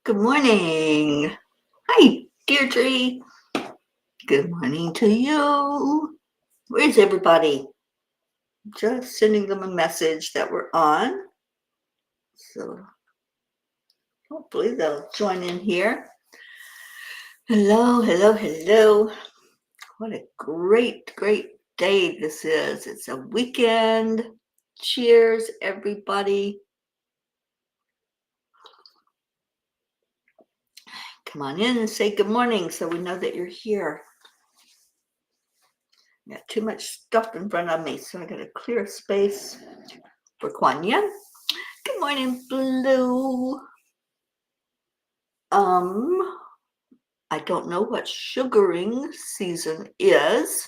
Good morning. Hi, Deirdre. Good morning to you. Where's everybody? Just sending them a message that we're on. So hopefully they'll join in here. Hello, hello, hello. What a great, great day this is. It's a weekend. Cheers, everybody. Come on in and say good morning so we know that you're here. Got too much stuff in front of me, so I got to clear space for Kwanya. Good morning, Blue. I don't know what sugaring season is,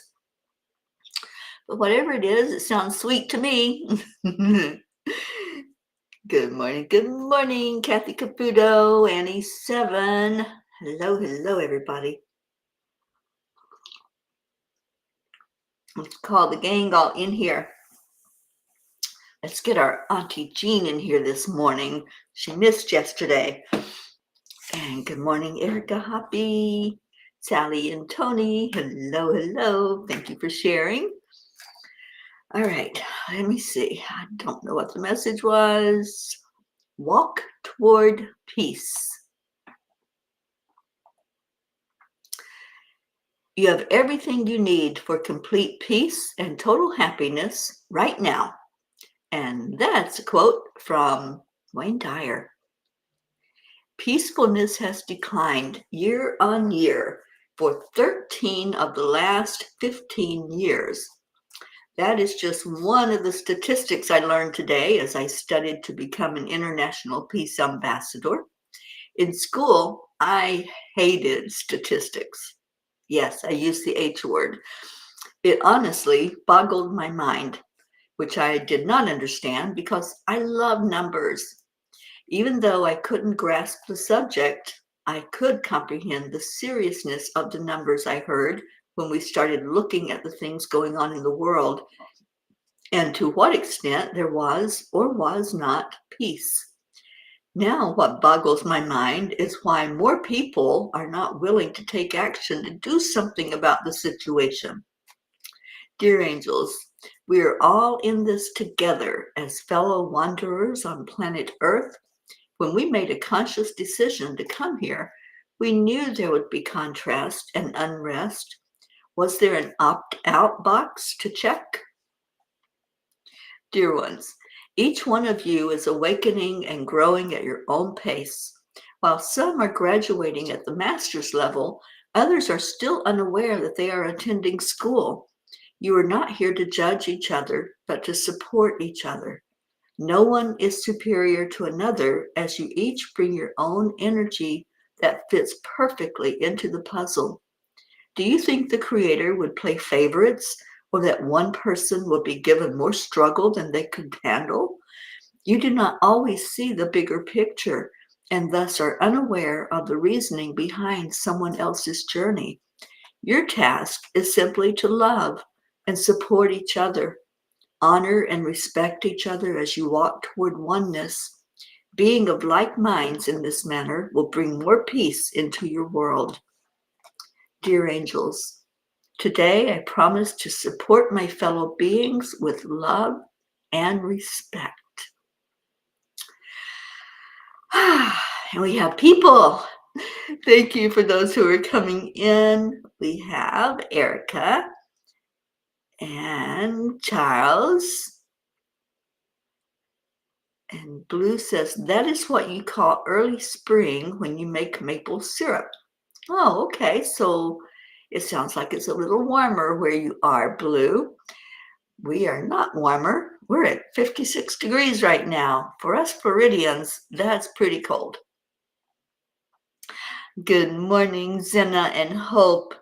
but whatever it is, it sounds sweet to me. Good morning, Kathy Caputo, Annie 7. Hello, hello, everybody. Let's call the gang all in here. Let's get our Auntie Jean in here this morning. She missed yesterday. And good morning, Erica Hoppy, Sally and Tony. Hello, hello. Thank you for sharing. All right, let me see. I don't know what the message was. Walk toward peace. You have everything you need for complete peace and total happiness right now. And that's a quote from Wayne Dyer. Peacefulness has declined year on year for 13 of the last 15 years. That is just one of the statistics I learned today as I studied to become an international peace ambassador. In school, I hated statistics. Yes, I used the H word. It honestly boggled my mind, which I did not understand because I love numbers. Even though I couldn't grasp the subject, I could comprehend the seriousness of the numbers I heard when we started looking at the things going on in the world and to what extent there was or was not peace. Now, what boggles my mind is why more people are not willing to take action to do something about the situation. Dear angels, we are all in this together as fellow wanderers on planet Earth. When we made a conscious decision to come here, we knew there would be contrast and unrest. Was there an opt-out box to check? Dear ones, each one of you is awakening and growing at your own pace. While some are graduating at the master's level, others are still unaware that they are attending school. You are not here to judge each other, but to support each other. No one is superior to another as you each bring your own energy that fits perfectly into the puzzle. Do you think the Creator would play favorites or that one person would be given more struggle than they could handle? You do not always see the bigger picture and thus are unaware of the reasoning behind someone else's journey. Your task is simply to love and support each other. Honor and respect each other as you walk toward oneness. Being of like minds in this manner will bring more peace into your world. Dear angels, today I promise to support my fellow beings with love and respect. And we have people. Thank you for those who are coming in. We have Erica and Charles. And Blue says, that is what you call early spring when you make maple syrup. Oh, okay. So it sounds like it's a little warmer where you are, Blue. We are not warmer. We're at 56 degrees right now. For us Floridians, that's pretty cold. Good morning, Zena and Hope.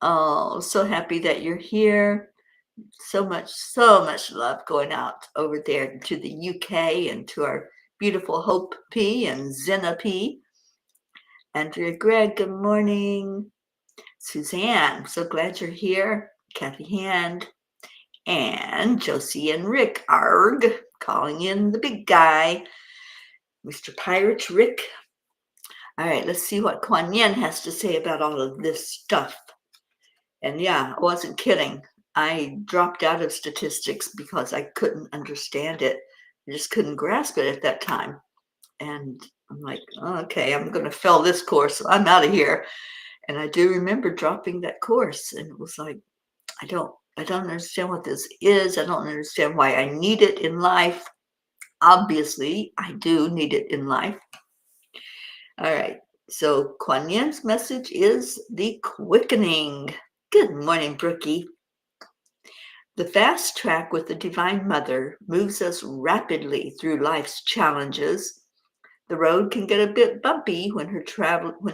Oh, so happy that you're here. So much love going out over there to the UK and to our beautiful Hope P and Zena P. Andrea Gregg, good morning. Suzanne, so glad you're here. Kathy Hand. And Josie and Rick, arg, calling in the big guy. Mr. Pirate Rick. All right, let's see what Kuan Yin has to say about all of this stuff. And yeah, I wasn't kidding. I dropped out of statistics because I couldn't understand it. I just couldn't grasp it at that time. And I'm like, okay, I'm going to fail this course. So I'm out of here. And I do remember dropping that course. And it was like, I don't understand what this is. I don't understand why I need it in life. Obviously, I do need it in life. All right. So Kuan Yin's message is the quickening. Good morning, Brookie. The fast track with the Divine Mother moves us rapidly through life's challenges. The road can get a bit bumpy when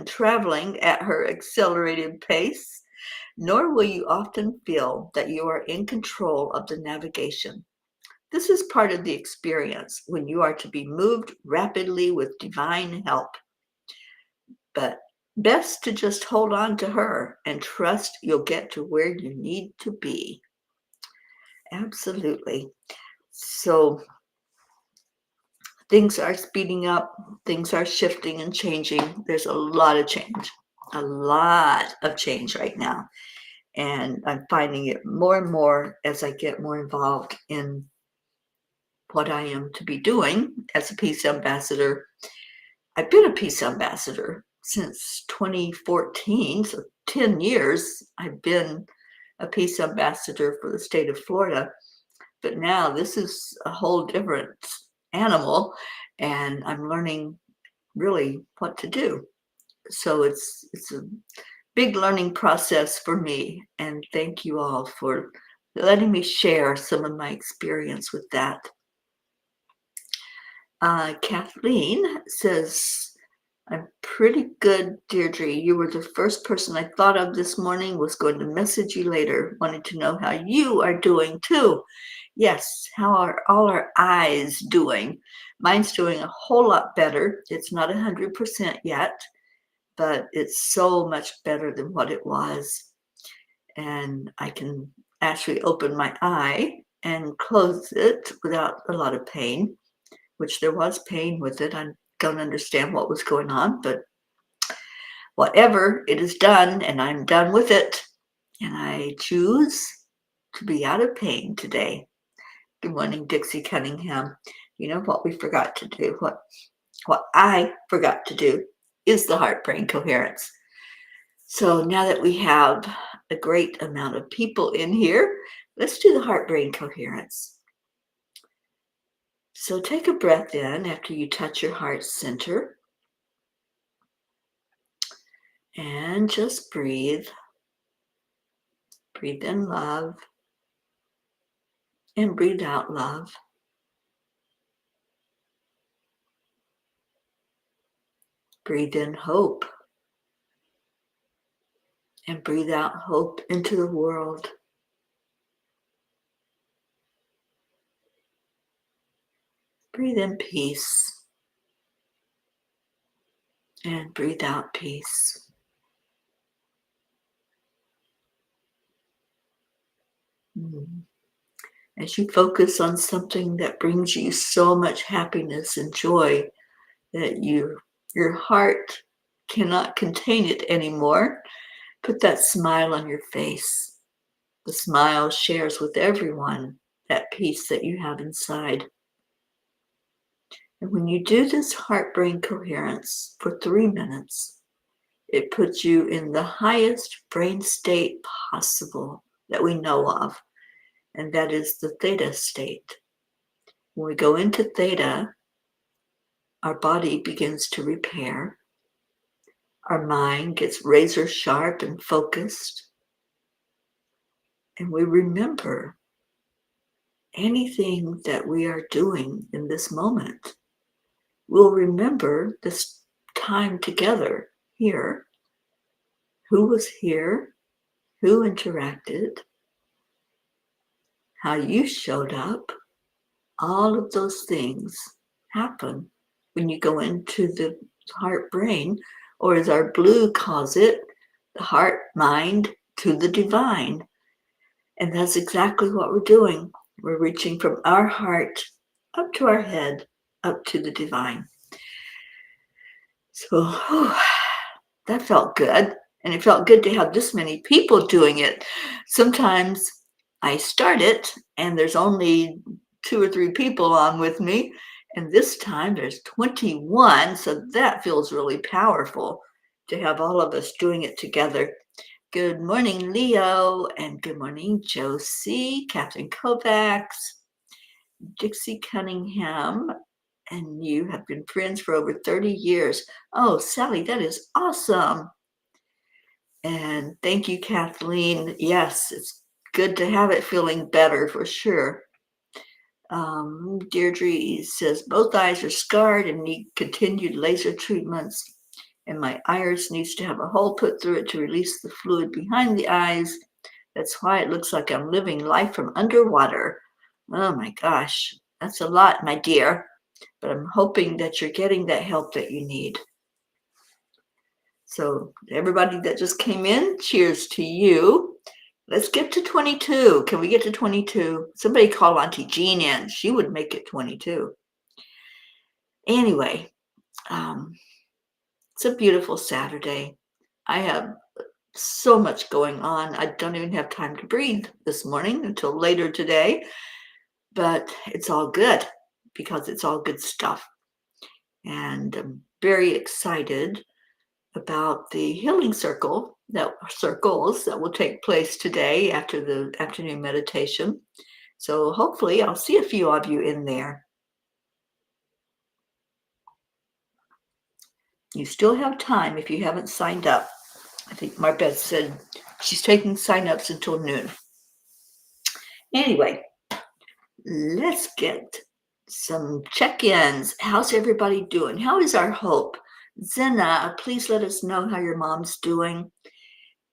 traveling at her accelerated pace, nor will you often feel that you are in control of the navigation. This is part of the experience when you are to be moved rapidly with divine help. But best to just hold on to her and trust you'll get to where you need to be. Absolutely. So things are speeding up, things are shifting and changing. There's a lot of change right now. And I'm finding it more and more as I get more involved in what I am to be doing as a peace ambassador. I've been a peace ambassador since 2014, so 10 years I've been a peace ambassador for the state of Florida. But now this is a whole different animal, and I'm learning really what to do. So it's a big learning process for me, and thank you all for letting me share some of my experience with that. Kathleen says, I'm pretty good, Deirdre. You were the first person I thought of this morning. Was going to message you later. Wanted to know how you are doing too. Yes, how are all our eyes doing? Mine's doing a whole lot better. It's not 100% yet, but it's so much better than what it was. And I can actually open my eye and close it without a lot of pain, which there was pain with it. I don't understand what was going on, but whatever, it is done, and I'm done with it. And I choose to be out of pain today. Good morning, Dixie Cunningham. You know what we forgot to do, what I forgot to do is the heart-brain coherence. So now that we have a great amount of people in here, let's do the heart-brain coherence. So take a breath in after you touch your heart center. And just breathe. Breathe in love. And breathe out love. Breathe in hope. And breathe out hope into the world. Breathe in peace. And breathe out peace. As you focus on something that brings you so much happiness and joy that your heart cannot contain it anymore, put that smile on your face. The smile shares with everyone that peace that you have inside. And when you do this heart-brain coherence for 3 minutes, it puts you in the highest brain state possible that we know of, and that is the theta state. When we go into theta, our body begins to repair. Our mind gets razor sharp and focused. And we remember anything that we are doing in this moment. We'll remember this time together here. Who was here? Who interacted? How you showed up? All of those things happen when you go into the heart brain, or as our blue calls it, the heart mind to the divine. And that's exactly what we're doing. We're reaching from our heart up to our head, up to the divine. So that felt good. And it felt good to have this many people doing it. Sometimes I start it and there's only 2 or 3 people on with me. And this time there's 21. So that feels really powerful to have all of us doing it together. Good morning, Leo. And good morning, Josie, Catherine Kovacs, Dixie Cunningham. And you have been friends for over 30 years. Oh, Sally, that is awesome. And thank you, Kathleen. Yes, it's good to have it feeling better for sure. Deirdre says, both eyes are scarred and need continued laser treatments. And my iris needs to have a hole put through it to release the fluid behind the eyes. That's why it looks like I'm living life from underwater. Oh my gosh, that's a lot, my dear. But I'm hoping that you're getting that help that you need. So everybody that just came in, cheers to you. Let's get to 22. Can we get to 22? Somebody call Auntie Jean in. She would make it 22. Anyway, it's a beautiful Saturday. I have so much going on. I don't even have time to breathe this morning until later today. But it's all good because it's all good stuff. And I'm very excited about the healing circles that will take place today after the afternoon meditation. So hopefully I'll see a few of you in there. You still have time if you haven't signed up. I think Marbeth said she's taking sign-ups until noon. Anyway, let's get some check-ins. How's everybody doing? How is our hope? Zena, please let us know how your mom's doing.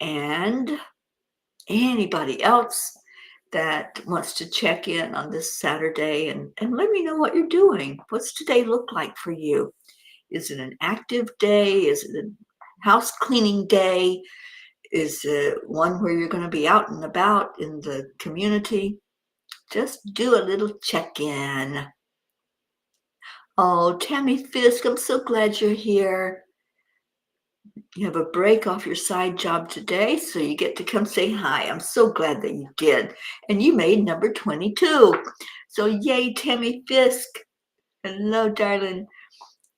And anybody else that wants to check in on this Saturday and let me know what you're doing. What's today look like for you? Is it an active day? Is it a house cleaning day? Is it one where you're going to be out and about in the community? Just do a little check-in. Oh, Tammy Fisk, I'm so glad you're here. You have a break off your side job today, so you get to come say hi. I'm so glad that you did. And you made number 22. So yay, Tammy Fisk. Hello, darling.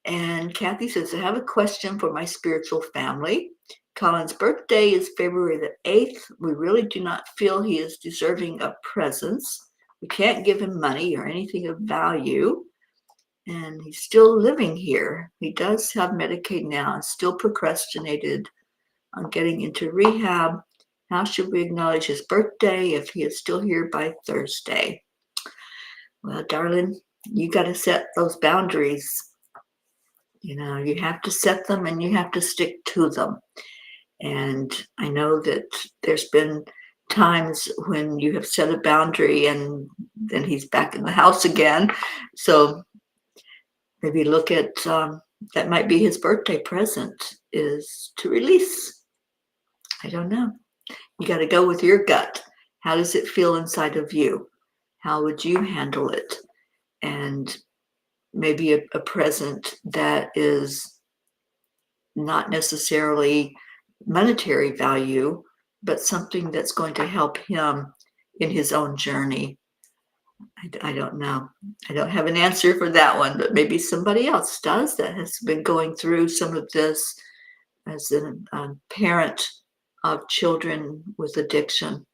And Kathy says, I have a question for my spiritual family. Colin's birthday is February the 8th. We really do not feel he is deserving of presents. We can't give him money or anything of value. And he's still living here. He does have Medicaid now and still procrastinated on getting into rehab. How should we acknowledge his birthday if he is still here by Thursday? Well, darling, you got to set those boundaries. You know, you have to set them and you have to stick to them. And I know that there's been times when you have set a boundary and then he's back in the house again. So maybe look at that might be his birthday present, is to release. I don't know. You got to go with your gut. How does it feel inside of you? How would you handle it? And maybe a present that is not necessarily monetary value, but something that's going to help him in his own journey. I don't know. I don't have an answer for that one, but maybe somebody else does that has been going through some of this as a parent of children with addiction.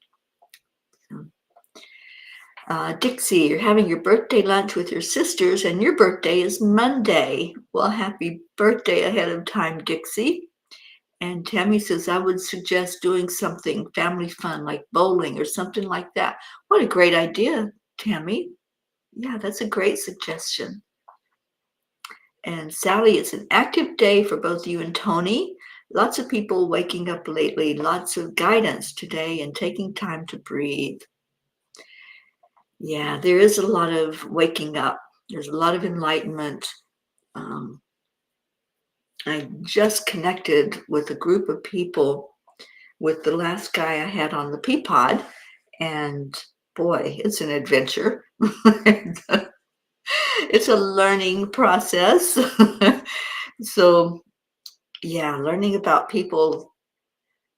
Dixie, you're having your birthday lunch with your sisters and your birthday is Monday. Well, happy birthday ahead of time, Dixie. And Tammy says, I would suggest doing something family fun like bowling or something like that. What a great idea, Tammy. Yeah, that's a great suggestion. And Sally, it's an active day for both you and Tony. Lots of people waking up lately, lots of guidance today and taking time to breathe. Yeah, there is a lot of waking up. There's a lot of enlightenment. I just connected with a group of people with the last guy I had on the Peapod, and boy, it's an adventure. It's a learning process. So learning about people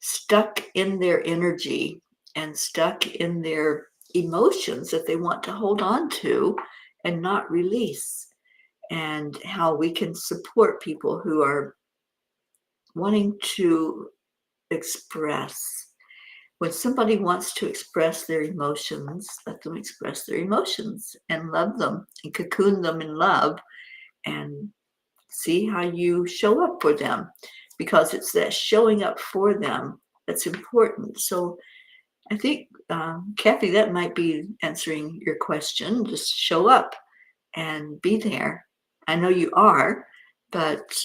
stuck in their energy and stuck in their emotions that they want to hold on to and not release, and how we can support people who are wanting to express. When somebody wants to express their emotions, let them express their emotions and love them and cocoon them in love, and see how you show up for them, because it's that showing up for them that's important. So I think, Kathy, that might be answering your question. Just show up and be there. I know you are, but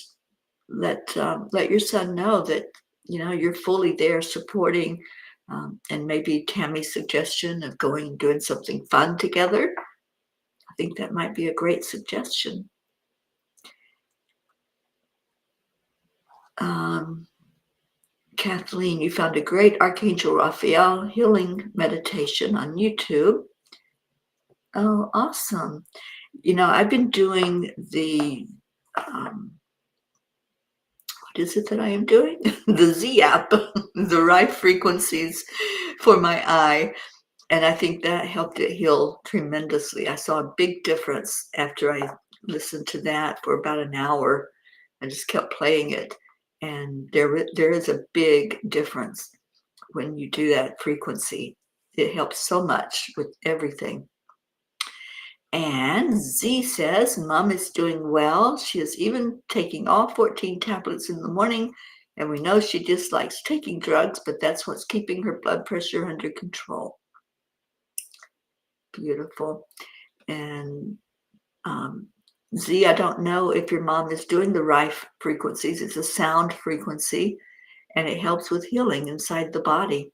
let your son know that you're fully there supporting, and maybe Tammy's suggestion of going and doing something fun together. I think that might be a great suggestion. Kathleen, you found a great Archangel Raphael healing meditation on YouTube. Oh, awesome. I've been doing the, what is it that I am doing? The Z app, the right frequencies for my eye. And I think that helped it heal tremendously. I saw a big difference after I listened to that for about an hour. I just kept playing it. And there is a big difference when you do that frequency. It helps so much with everything. And Z says, Mom is doing well. She is even taking all 14 tablets in the morning. And we know she dislikes taking drugs, but that's what's keeping her blood pressure under control. Beautiful. And Z, I don't know if your mom is doing the right frequencies. It's a sound frequency, and it helps with healing inside the body.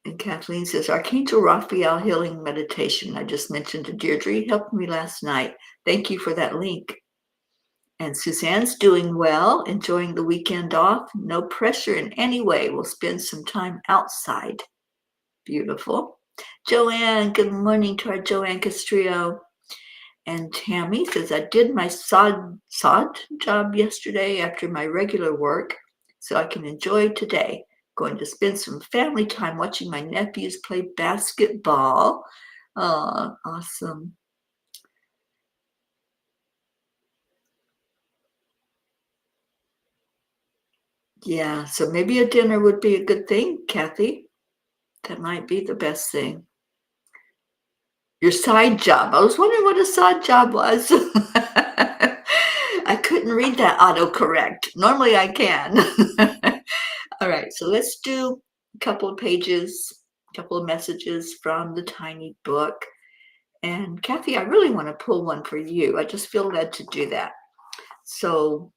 And Kathleen says, Archangel Raphael healing meditation I just mentioned to Deirdre helped me last night. Thank you for that link. And Suzanne's doing well, enjoying the weekend off. No pressure in any way. We'll spend some time outside. Beautiful. Joanne, good morning to our Joanne Castrillo. And Tammy says, I did my sod job yesterday after my regular work, so I can enjoy today. Going to spend some family time watching my nephews play basketball. Oh, awesome. Yeah, so maybe a dinner would be a good thing, Kathy. That might be the best thing. Your side job. I was wondering what a side job was. I couldn't read that autocorrect. Normally I can. All right, so let's do a couple of pages, a couple of messages from the tiny book. And Kathy, I really want to pull one for you. I just feel led to do that. So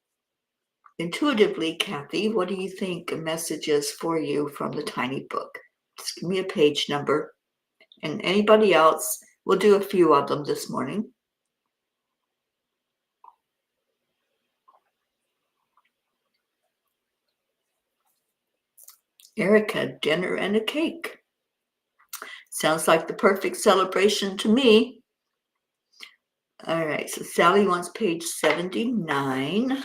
intuitively, Kathy, what do you think a message is for you from the tiny book? Just give me a page number. And anybody else, we'll do a few of them this morning. Erica, dinner and a cake. Sounds like the perfect celebration to me. All right, so Sally wants page 79.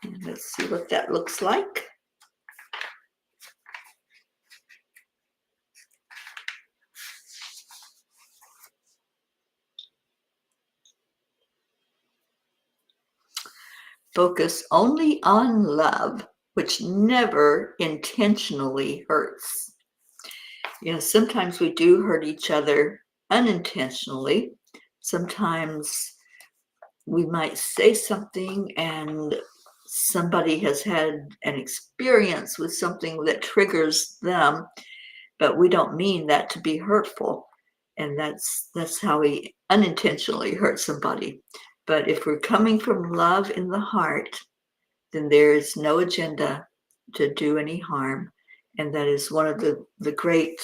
And let's see what that looks like. Focus only on love, which never intentionally hurts. Sometimes we do hurt each other unintentionally. Sometimes we might say something and somebody has had an experience with something that triggers them, but we don't mean that to be hurtful. And that's how we unintentionally hurt somebody. But if we're coming from love in the heart, then there is no agenda to do any harm. And that is one of the great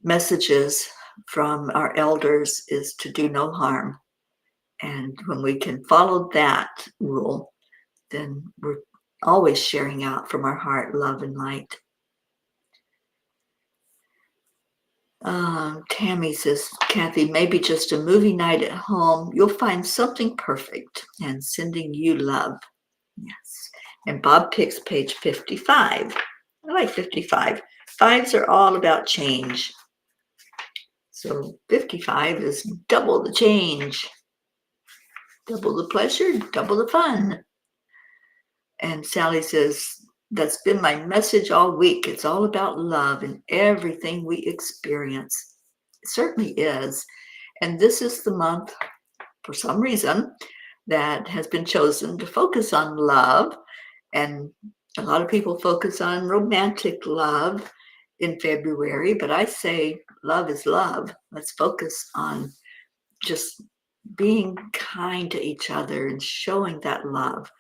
messages from our elders, is to do no harm. And when we can follow that rule, then we're always sharing out from our heart love and light. Tammy says, Kathy, maybe just a movie night at home. You'll find something perfect, and sending you love. Yes. And Bob picks page 55. I like 55. Fives are all about change. So 55 is double the change, double the pleasure, double the fun. And Sally says, that's been my message all week. It's all about love in everything we experience. It certainly is. And this is the month, for some reason, that has been chosen to focus on love. And a lot of people focus on romantic love in February, but I say love is love. Let's focus on just being kind to each other and showing that love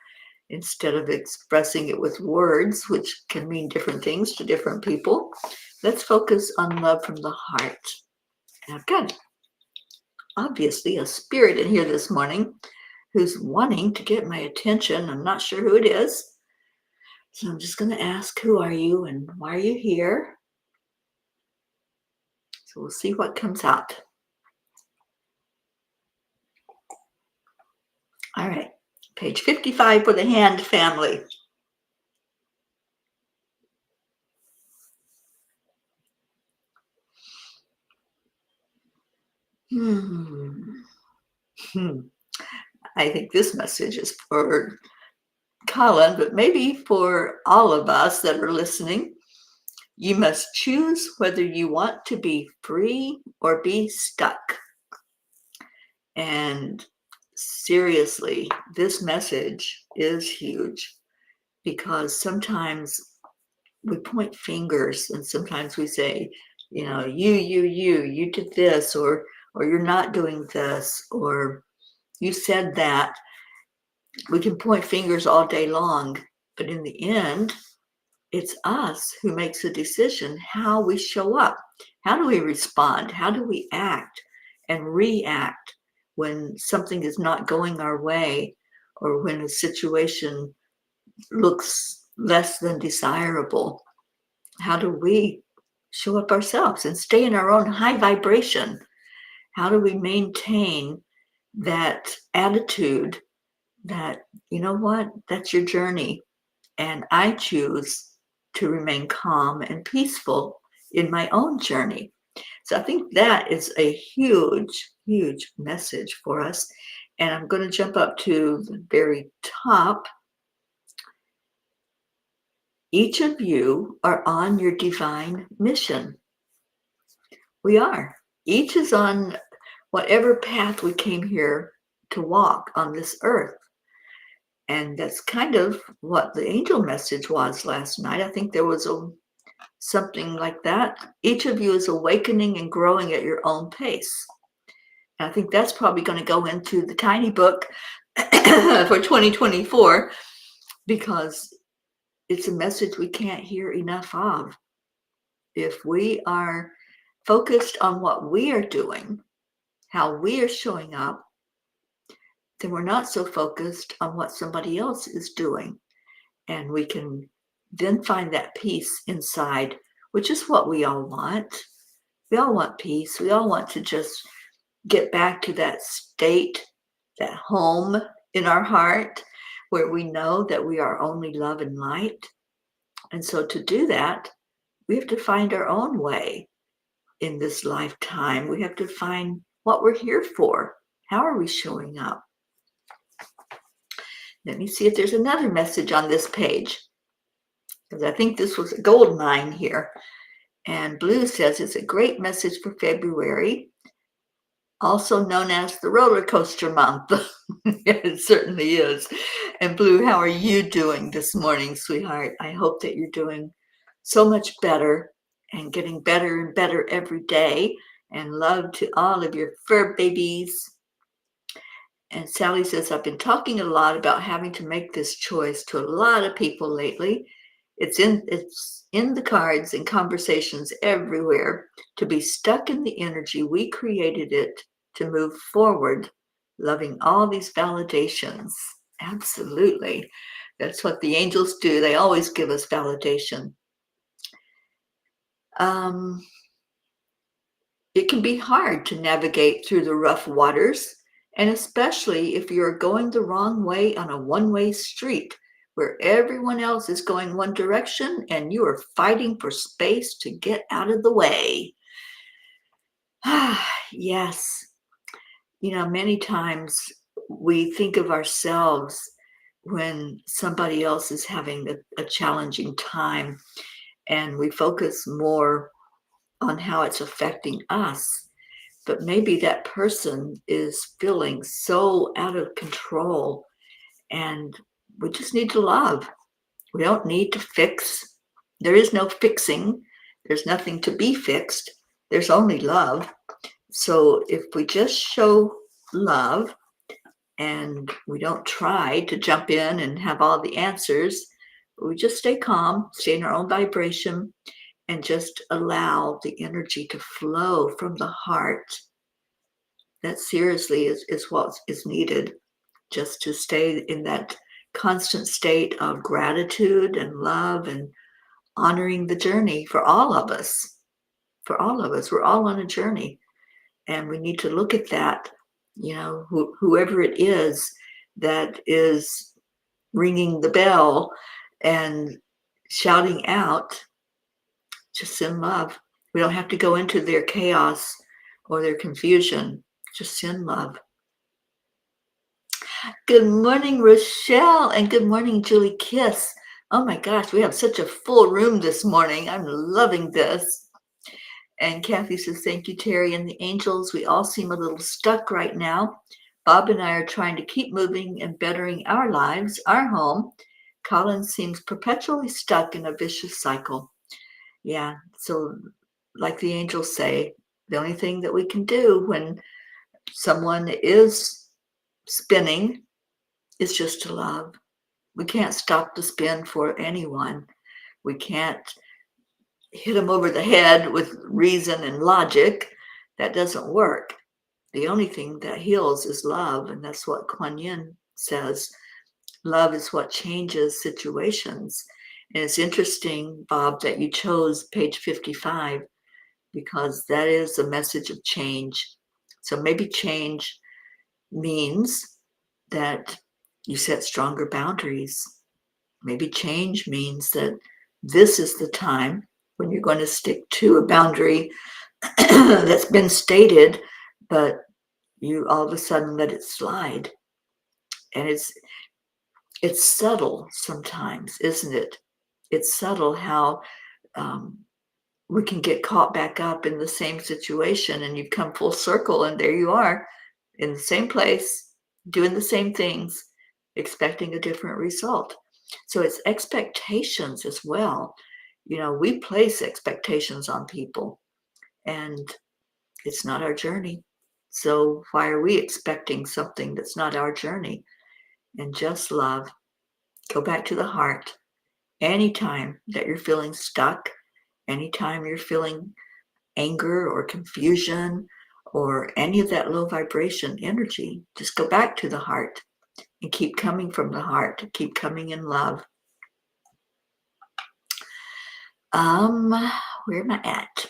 instead of expressing it with words, which can mean different things to different people. Let's focus on love from the heart. And I've got, obviously, a spirit in here this morning who's wanting to get my attention. I'm not sure who it is. So I'm just going to ask, who are you and why are you here? So we'll see what comes out. All right, page 55 for the hand family. I think this message is for Colin, but maybe for all of us that are listening. You must choose whether you want to be free or be stuck. And seriously, this message is huge because sometimes we point fingers and sometimes we say, you did this, or you're not doing this, or you said that. We can point fingers all day long, but in the end, it's us who makes a decision how we show up. How do we respond? How do we act and react when something is not going our way or when a situation looks less than desirable? How do we show up ourselves and stay in our own high vibration? How do we maintain that attitude that, you know what, that's your journey, and I choose to remain calm and peaceful in my own journey. So I think that is a huge, huge message for us. And I'm going to jump up to the very top. Each of you are on your divine mission. We are. Each is on whatever path we came here to walk on this earth. And that's kind of what the angel message was last night. I think there was something like that. Each of you is awakening and growing at your own pace. And I think that's probably going to go into the tiny book for 2024 because it's a message we can't hear enough of. If we are focused on what we are doing, how we are showing up, then we're not so focused on what somebody else is doing. And we can then find that peace inside, which is what we all want. We all want peace. We all want to just get back to that state, that home in our heart, where we know that we are only love and light. And so to do that, we have to find our own way in this lifetime. We have to find what we're here for. How are we showing up? Let me see if there's another message on this page, because I think this was a gold mine here. And Blue says it's a great message for February, also known as the roller coaster month. It certainly is. And Blue, how are you doing this morning, sweetheart? I hope that you're doing so much better and getting better and better every day. And love to all of your fur babies. And Sally says, I've been talking a lot about having to make this choice to a lot of people lately. It's in the cards and conversations everywhere to be stuck in the energy we created it to move forward, loving all these validations. Absolutely. That's what the angels do. They always give us validation. It can be hard to navigate through the rough waters, and especially if you're going the wrong way on a one-way street where everyone else is going one direction and you are fighting for space to get out of the way. Yes. Many times we think of ourselves when somebody else is having a challenging time, and we focus more on how it's affecting us. But maybe that person is feeling so out of control, and we just need to love. We don't need to fix. There is no fixing. There's nothing to be fixed. There's only love. So if we just show love and we don't try to jump in and have all the answers, we just stay calm, stay in our own vibration, and just allow the energy to flow from the heart. That seriously is what is needed, just to stay in that constant state of gratitude and love and honoring the journey for all of us. For all of us, we're all on a journey. And we need to look at that, whoever it is that is ringing the bell and shouting out, just send love. We don't have to go into their chaos or their confusion. Just send love. Good morning, Rochelle, and good morning, Julie Kiss. Oh my gosh, we have such a full room this morning. I'm loving this. And Kathy says, thank you, Teri and the angels. We all seem a little stuck right now. Bob and I are trying to keep moving and bettering our lives, our home. Colin seems perpetually stuck in a vicious cycle. Yeah, so like the angels say, the only thing that we can do when someone is spinning is just to love. We can't stop the spin for anyone. We can't hit them over the head with reason and logic. That doesn't work. The only thing that heals is love, and that's what Kuan Yin says. Love is what changes situations. And it's interesting, Bob, that you chose page 55, because that is a message of change. So maybe change means that you set stronger boundaries. Maybe change means that this is the time when you're going to stick to a boundary that's been stated, but you all of a sudden let it slide. And it's subtle sometimes, isn't it? It's subtle how we can get caught back up in the same situation, and you've come full circle, and there you are in the same place, doing the same things, expecting a different result. So it's expectations as well. We place expectations on people, and it's not our journey. So why are we expecting something that's not our journey? And just love. Go back to the heart. Anytime that you're feeling stuck, anytime you're feeling anger or confusion or any of that low vibration energy, just go back to the heart and keep coming from the heart. Keep coming in love. Where am I at?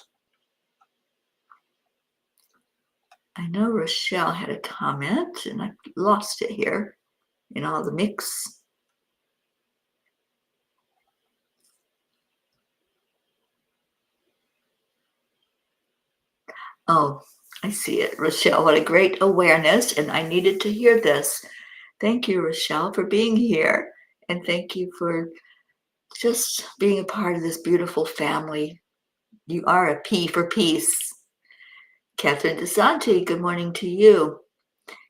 I know Rochelle had a comment and I lost it here in all the mix. Oh, I see it. Rochelle, what a great awareness. And I needed to hear this. Thank you, Rochelle, for being here. And thank you for just being a part of this beautiful family. You are a P for peace. Catherine DeSanti, good morning to you.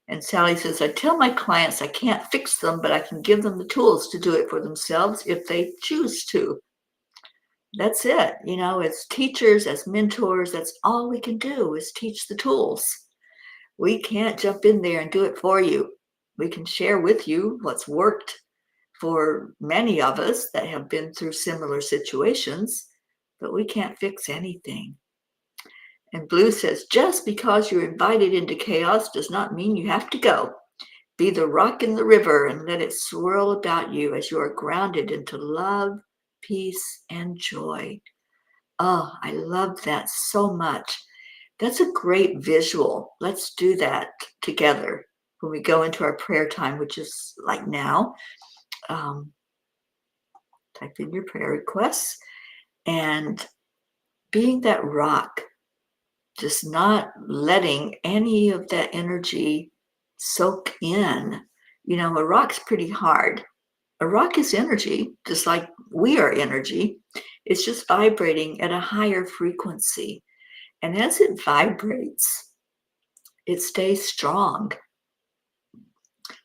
And Sally says, I tell my clients I can't fix them, but I can give them the tools to do it for themselves if they choose to. That's it. As teachers, as mentors, that's all we can do is teach the tools. We can't jump in there and do it for you. We can share with you what's worked for many of us that have been through similar situations, but we can't fix anything. And Blue says, just because you're invited into chaos does not mean you have to go. Be the rock in the river and let it swirl about you as you are grounded into love, peace, and joy. Oh, I love that so much, That's a great visual. Let's do that together when we go into our prayer time, which is like now. Um, type in your prayer requests and being that rock, just not letting any of that energy soak in. You know, a rock's pretty hard. A rock is energy, just like we are energy. It's just vibrating at a higher frequency. And as it vibrates, it stays strong.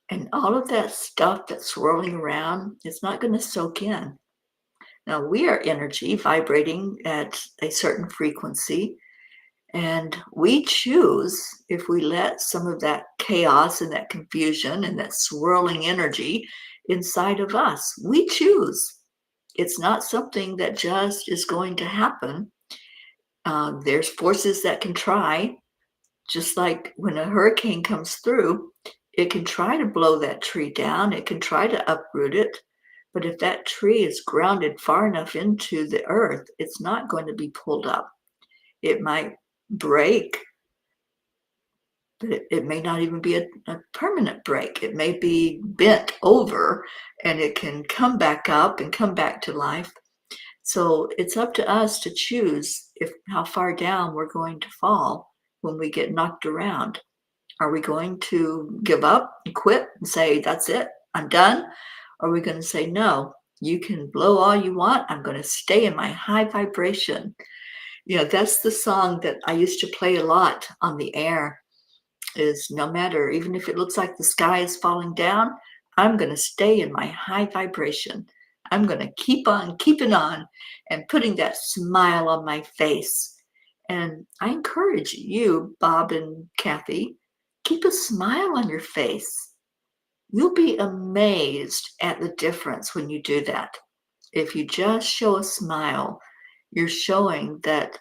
And all of that stuff that's swirling around, it's not going to soak in. Now, we are energy vibrating at a certain frequency, and we choose if we let some of that chaos and that confusion and that swirling energy inside of us. We choose. It's not something that just is going to happen. There's forces that can try, just like when a hurricane comes through, it can try to blow that tree down, it can try to uproot it. But if that tree is grounded far enough into the earth, it's not going to be pulled up. It might break, but it may not even be a permanent break. It may be bent over and it can come back up and come back to life. So it's up to us to choose how far down we're going to fall when we get knocked around. Are we going to give up and quit and say, that's it, I'm done? Or are we going to say, no, you can blow all you want. I'm going to stay in my high vibration. You know, that's the song that I used to play a lot on the air, is no matter, even if it looks like the sky is falling down, I'm going to stay in my high vibration. I'm going to keep on keeping on and putting that smile on my face. And I encourage you, Bob and Kathy, keep a smile on your face. You'll be amazed at the difference when you do that. If you just show a smile, you're showing that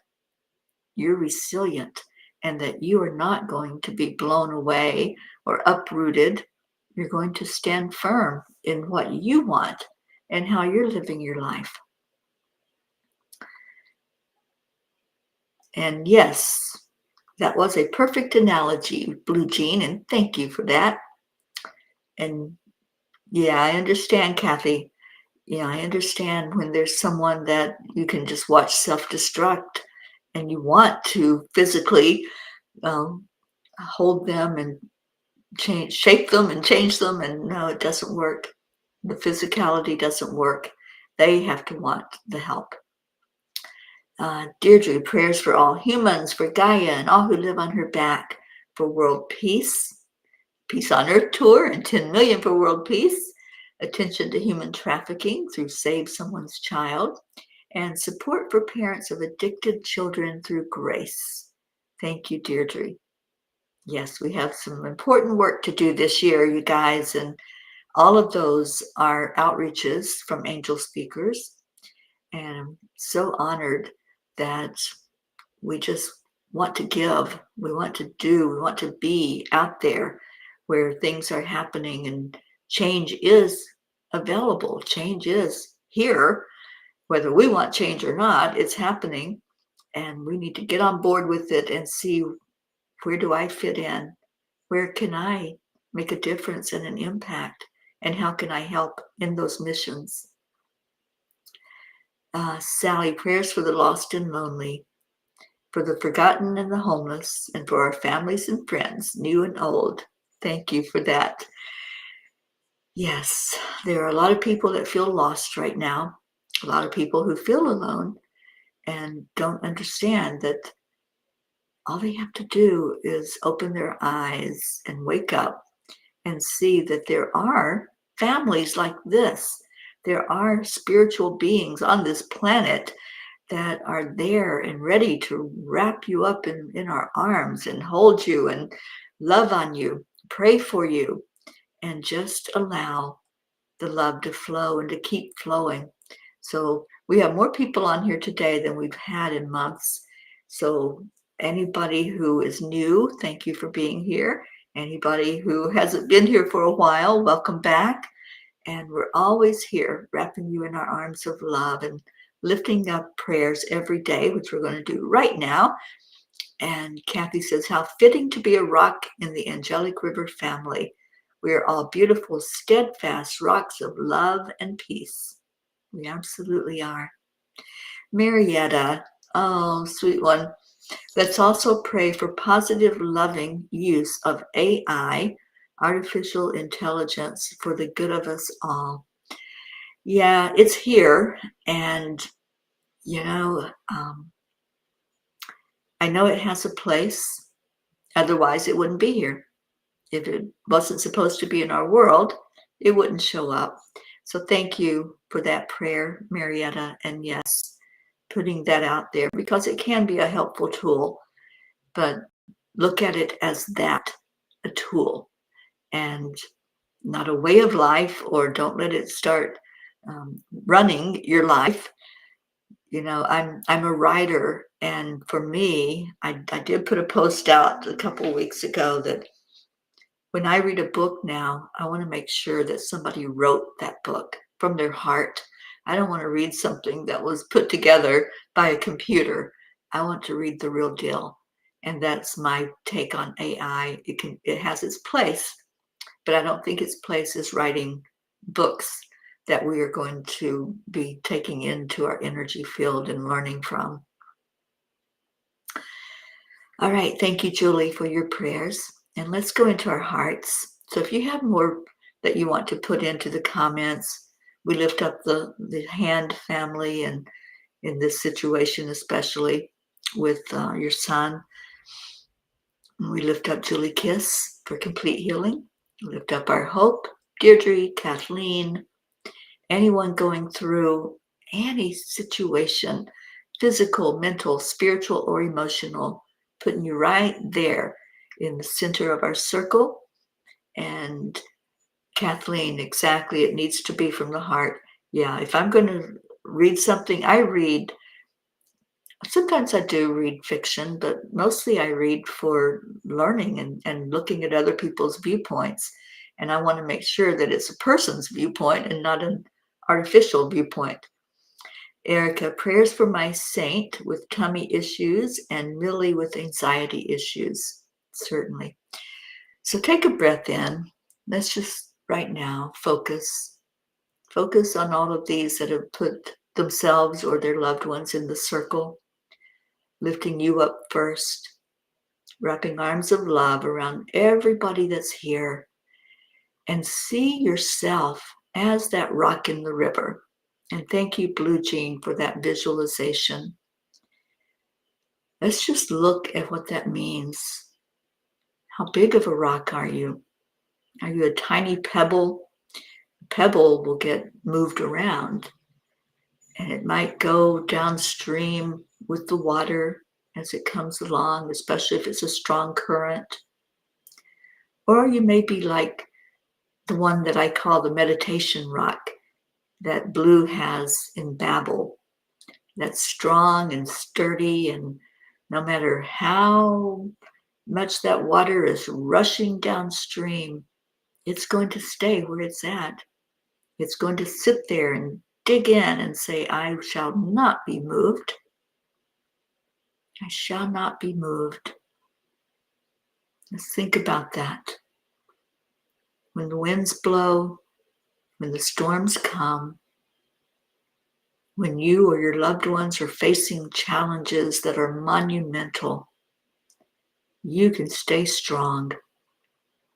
you're resilient and that you are not going to be blown away or uprooted. You're going to stand firm in what you want and how you're living your life. And yes, that was a perfect analogy, Blue Jean, and thank you for that. And yeah, I understand, Kathy. Yeah, I understand when there's someone that you can just watch self-destruct and you want to physically hold them and shape them and change them, and no, it doesn't work. The physicality doesn't work. They have to want the help. Deirdre, prayers for all humans, for Gaia and all who live on her back, for world peace, Peace on Earth tour, and 10 million for world peace, attention to human trafficking through Save Someone's Child, and support for parents of addicted children through Grace. Thank you, Deirdre. Yes, we have some important work to do this year, you guys, and all of those are outreaches from angel speakers. And I'm so honored that we just want to give, we want to do, we want to be out there where things are happening and change is available. Change is here. Whether we want change or not, it's happening. And we need to get on board with it and see, where do I fit in? Where can I make a difference and an impact? And how can I help in those missions? Sally, prayers for the lost and lonely, for the forgotten and the homeless, and for our families and friends, new and old. Thank you for that. Yes, there are a lot of people that feel lost right now, a lot of people who feel alone and don't understand that all they have to do is open their eyes and wake up and see that there are families like this. There are spiritual beings on this planet that are there and ready to wrap you up in our arms and hold you and love on you, pray for you, and just allow the love to flow and to keep flowing. So we have more people on here today than we've had in months. So anybody who is new, thank you for being here. Anybody who hasn't been here for a while, welcome back. And we're always here, wrapping you in our arms of love and lifting up prayers every day, which we're going to do right now. And Kathy says, how fitting to be a rock in the Angelic River family. We are all beautiful, steadfast rocks of love and peace. We absolutely are. Marietta, oh, sweet one. Let's also pray for positive, loving use of AI, artificial intelligence, for the good of us all. Yeah, it's here. And, I know it has a place. Otherwise, it wouldn't be here. If it wasn't supposed to be in our world, it wouldn't show up. So thank you for that prayer, Marietta. And yes, putting that out there, because it can be a helpful tool, but look at it as that, a tool, and not a way of life, or don't let it start running your life. I'm a writer, and for me, I did put a post out a couple of weeks ago that when I read a book now, I want to make sure that somebody wrote that book from their heart. I don't want to read something that was put together by a computer. I want to read the real deal. And that's my take on AI. It has its place, but I don't think its place is writing books that we are going to be taking into our energy field and learning from. All right. Thank you, Julie, for your prayers. And let's go into our hearts. So if you have more that you want to put into the comments, we lift up the Hand family, and in this situation, especially with your son. We lift up Julie Kiss for complete healing. We lift up our Hope, Deirdre, Kathleen, anyone going through any situation, physical, mental, spiritual, or emotional, putting you right there in the center of our circle. And Kathleen, exactly, it needs to be from the heart. Yeah, if I'm going to read something, sometimes I do read fiction, but mostly I read for learning and looking at other people's viewpoints. And I want to make sure that it's a person's viewpoint and not an artificial viewpoint. Erica, prayers for my saint with tummy issues and Millie with anxiety issues. Certainly. So take a breath in. Let's just right now focus. Focus on all of these that have put themselves or their loved ones in the circle, lifting you up first, wrapping arms of love around everybody that's here, and see yourself as that rock in the river. And thank you, Blue Jean, for that visualization. Let's just look at what that means. How big of a rock are you? Are you a tiny pebble? A pebble will get moved around, and it might go downstream with the water as it comes along, especially if it's a strong current. Or you may be like the one that I call the meditation rock that Blue has in Babel. That's strong and sturdy, and no matter how much that water is rushing downstream, it's going to stay where it's at. It's going to sit there and dig in and say, I shall not be moved. I shall not be moved. Let's think about that. When the winds blow, when the storms come, when you or your loved ones are facing challenges that are monumental, you can stay strong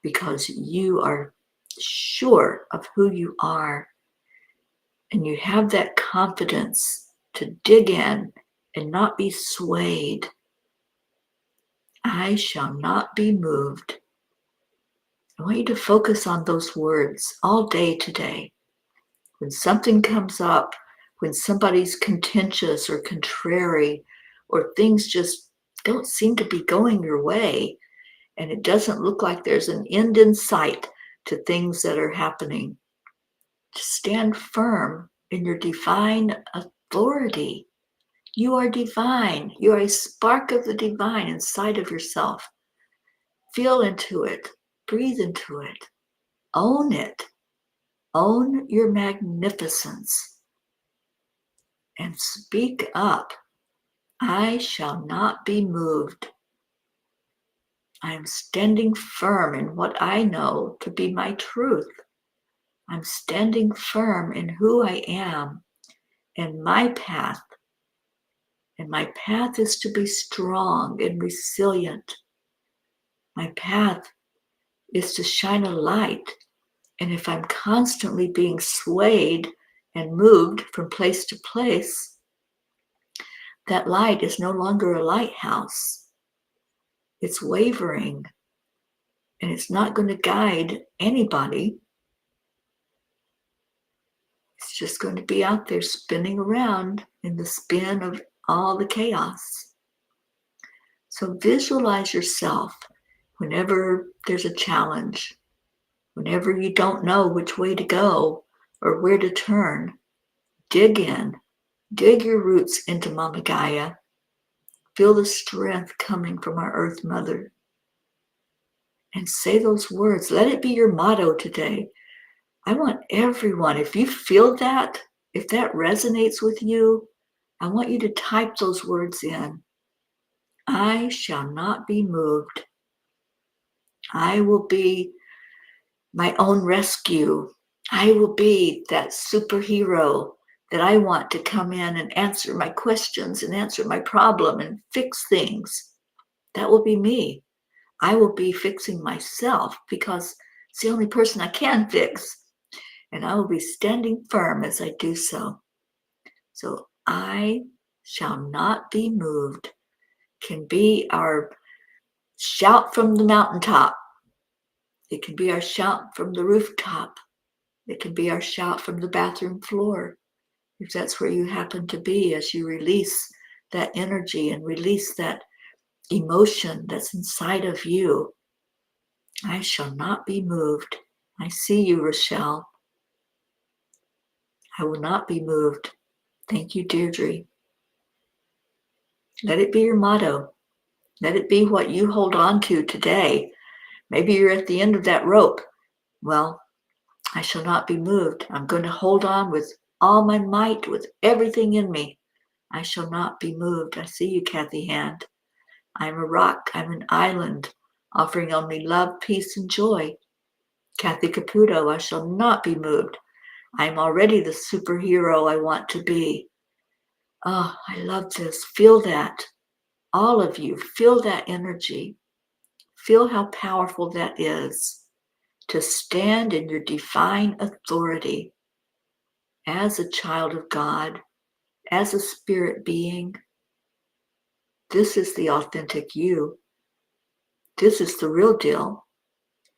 because you are sure of who you are, and you have that confidence to dig in and not be swayed. I shall not be moved. I want you to focus on those words all day today. When something comes up, when somebody's contentious or contrary, or things just don't seem to be going your way, and it doesn't look like there's an end in sight to things that are happening, just stand firm in your divine authority. You are divine. You are a spark of the divine inside of yourself. Feel into it. Breathe into it. Own it. Own your magnificence. And speak up. I shall not be moved. I'm standing firm in what I know to be my truth. I'm standing firm in who I am and my path. And my path is to be strong and resilient. My path is to shine a light. And if I'm constantly being swayed and moved from place to place, that light is no longer a lighthouse. It's wavering, and it's not going to guide anybody. It's just going to be out there spinning around in the spin of all the chaos. So visualize yourself whenever there's a challenge, whenever you don't know which way to go or where to turn. Dig in, dig your roots into Mama Gaia. Feel the strength coming from our Earth Mother. And say those words. Let it be your motto today. I want everyone, if you feel that, if that resonates with you, I want you to type those words in. I shall not be moved. I will be my own rescue. I will be that superhero that I want to come in and answer my questions and answer my problem and fix things. That will be me. I will be fixing myself because it's the only person I can fix. And I will be standing firm as I do so. So I shall not be moved can be our shout from the mountaintop. It can be our shout from the rooftop. It can be our shout from the bathroom floor. If that's where you happen to be as you release that energy and release that emotion that's inside of you. I shall not be moved. I see you, Rochelle. I will not be moved. Thank you, Deirdre. Let it be your motto. Let it be what you hold on to today. Maybe you're at the end of that rope. Well, I shall not be moved. I'm going to hold on with all my might, with everything in me. I shall not be moved. I see you, Kathy Hand. I'm a rock. I'm an island, offering only love, peace, and joy. Kathy Caputo, I shall not be moved. I'm already the superhero I want to be. Oh, I love this. Feel that. All of you, feel that energy. Feel how powerful that is to stand in your divine authority as a child of God, as a spirit being. This is the authentic you. This is the real deal,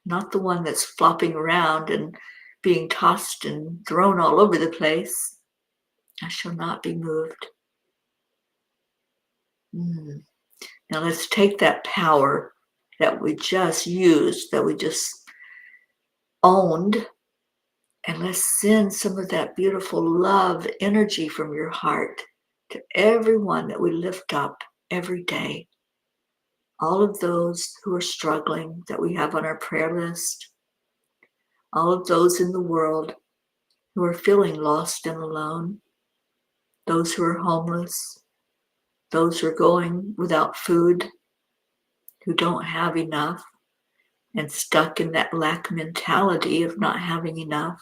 not the one that's flopping around and being tossed and thrown all over the place. I shall not be moved. Now let's take that power that we just used, that we just owned, and let's send some of that beautiful love energy from your heart to everyone that we lift up every day. All of those who are struggling that we have on our prayer list, all of those in the world who are feeling lost and alone, those who are homeless, those who are going without food, who don't have enough and stuck in that lack mentality of not having enough.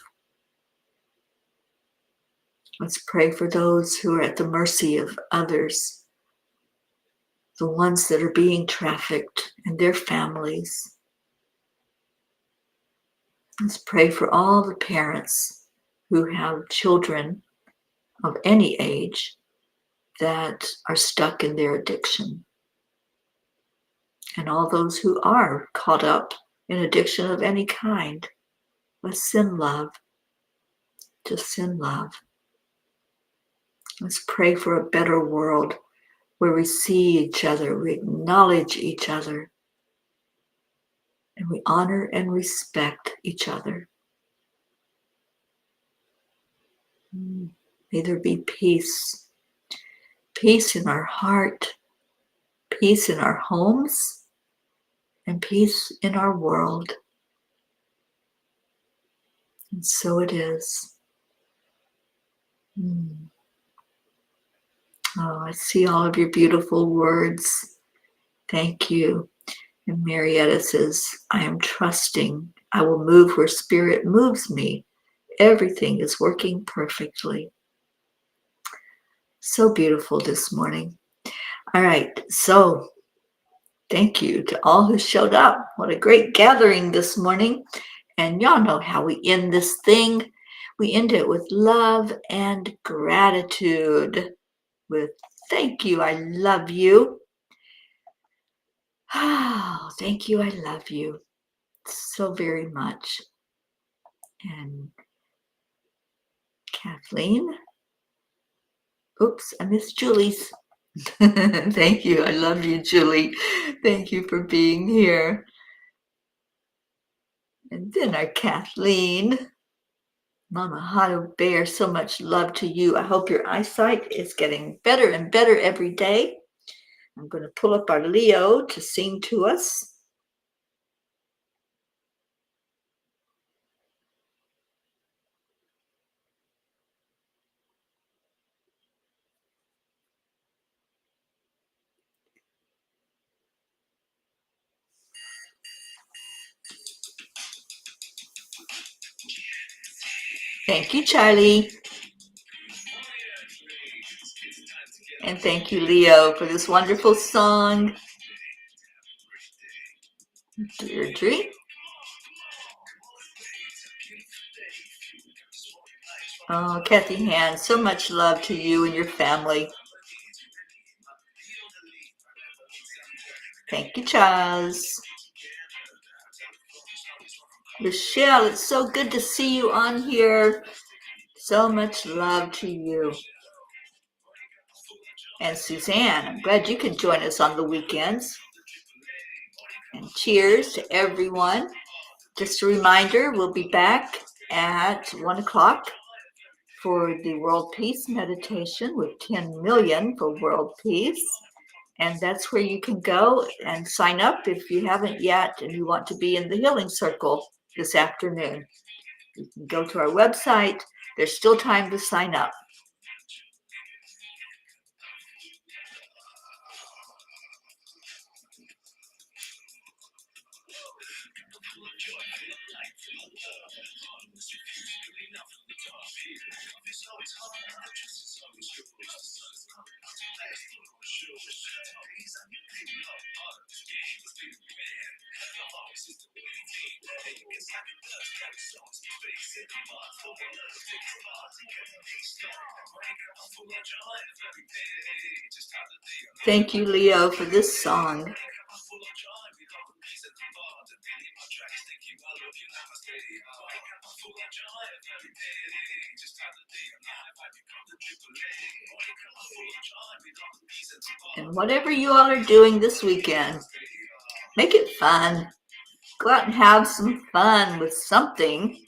Let's pray for those who are at the mercy of others, the ones that are being trafficked and their families. Let's pray for all the parents who have children of any age that are stuck in their addiction, and all those who are caught up in addiction of any kind. Let's send love. Just send love. Let's pray for a better world where we see each other, we acknowledge each other, and we honor and respect each other. May there be peace. Peace in our heart, peace in our homes, and peace in our world. And so it is. Oh, I see all of your beautiful words. Thank you. And Marietta says, I am trusting. I will move where spirit moves me. Everything is working perfectly. So beautiful this morning. All right, so thank you to all who showed up. What a great gathering this morning. And y'all know how we end this thing. We end it with love and gratitude. With thank you, I love you. Oh, thank you, I love you so very much. And Kathleen, oops, I missed Julie's. Thank you, I love you, Julie. Thank you for being here. And then our Kathleen. Mama Hado Bear, so much love to you. I hope your eyesight is getting better and better every day. I'm going to pull up our Leo to sing to us. Thank you, Charlie. And thank you, Leo, for this wonderful song. Deirdre. Oh, Kathy Hand, so much love to you and your family. Thank you, Charles. Michelle, it's so good to see you on here. So much love to you. And Suzanne, I'm glad you can join us on the weekends. And cheers to everyone. Just a reminder, we'll be back at 1 o'clock for the World Peace Meditation with 10 million for world peace. And that's where you can go and sign up if you haven't yet and you want to be in the healing circle this afternoon. You can go to our website. There's still time to sign up. Thank you, Leo, for this song. And whatever you all are doing this weekend, make it fun. Go out and have some fun with something.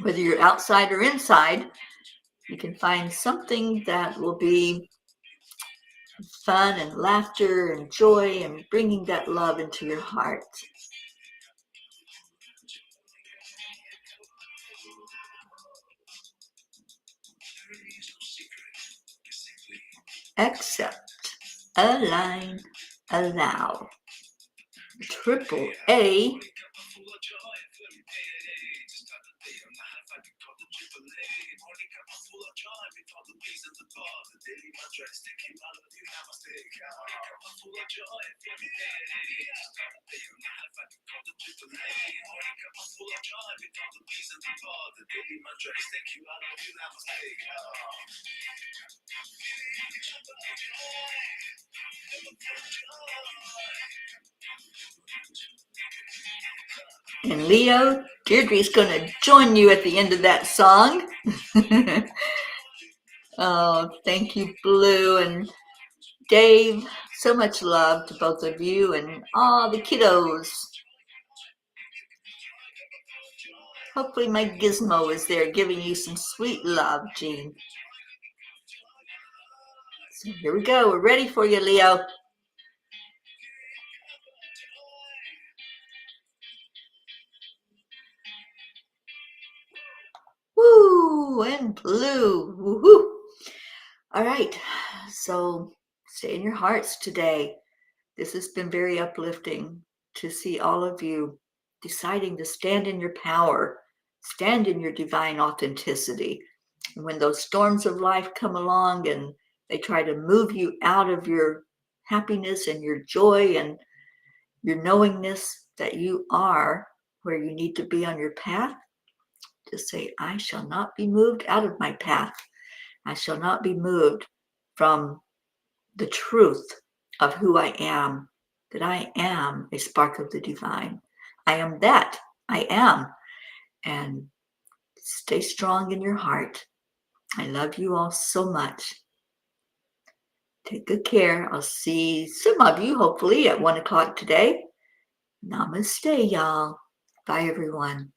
Whether you're outside or inside, you can find something that will be fun and laughter and joy and bringing that love into your heart. Accept, align, allow. Triple A. And Leo, Deirdre's going to join you at the end of that song. Oh, thank you, Blue and Dave. So much love to both of you and all the kiddos. Hopefully my gizmo is there giving you some sweet love, Jean. So here we go. We're ready for you, Leo. Woo, and Blue. Woo-hoo. All right, so stay in your hearts today. This has been very uplifting to see all of you deciding to stand in your power, stand in your divine authenticity. And when those storms of life come along and they try to move you out of your happiness and your joy and your knowingness that you are where you need to be on your path, just say, I shall not be moved out of my path. I shall not be moved from the truth of who I am, that I am a spark of the divine. I am that. I am. And stay strong in your heart. I love you all so much. Take good care. I'll see some of you, hopefully, at 1 o'clock today. Namaste, y'all. Bye, everyone.